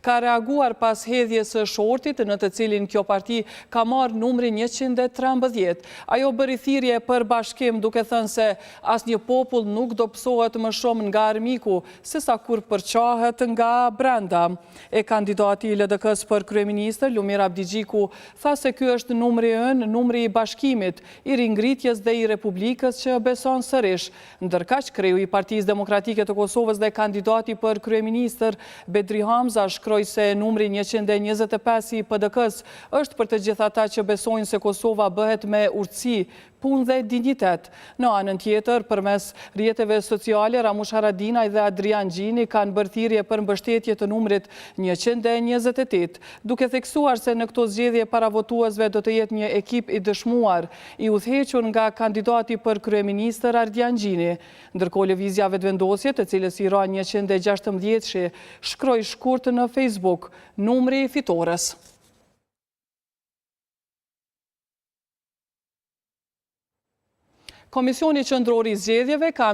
ka reaguar pas hedhjes së shortit në të cilin kjo parti ka marrë numrin 113. Ajo bëri thirrje për bashkim duke thënë se asnjë popull nuk do psohet më shumë nga armiku sesa kur përçahet nga brenda. E kandidati i LDK-s për kryeministër Lumir Abdigjiku tha se ky është numri ën, numri i bashkimit, i ringritjes dhe i Republikës që beson sërish. Ndërkaq kreu i Partisë Demokratike të Kosovës dhe kandidati për kryeministër Bedri Hamza shkroi se numri 125 i PDK-s është për të gjithë ata që besojnë se Kosova bëhet me urtësi, punë dhe dignitet. Në anën tjetër, përmes rrjeteve sociale, Ramush Haradinaj dhe Adrian Gjini kanë bërë thirrje për mbështetje të numrit 128, duke theksuar se në këto zgjedhje paravotuesve do të jetë një ekip i dëshmuar, i udhëhequr nga kandidati për kryeministër Ardian Gjini. Ndërkohë lëvizja vetëvendosje, të cilës i ra 116-shi, shkroi shkurt në Facebook numri i fitores. Komisioni Qendror i Zgjedhjeve ka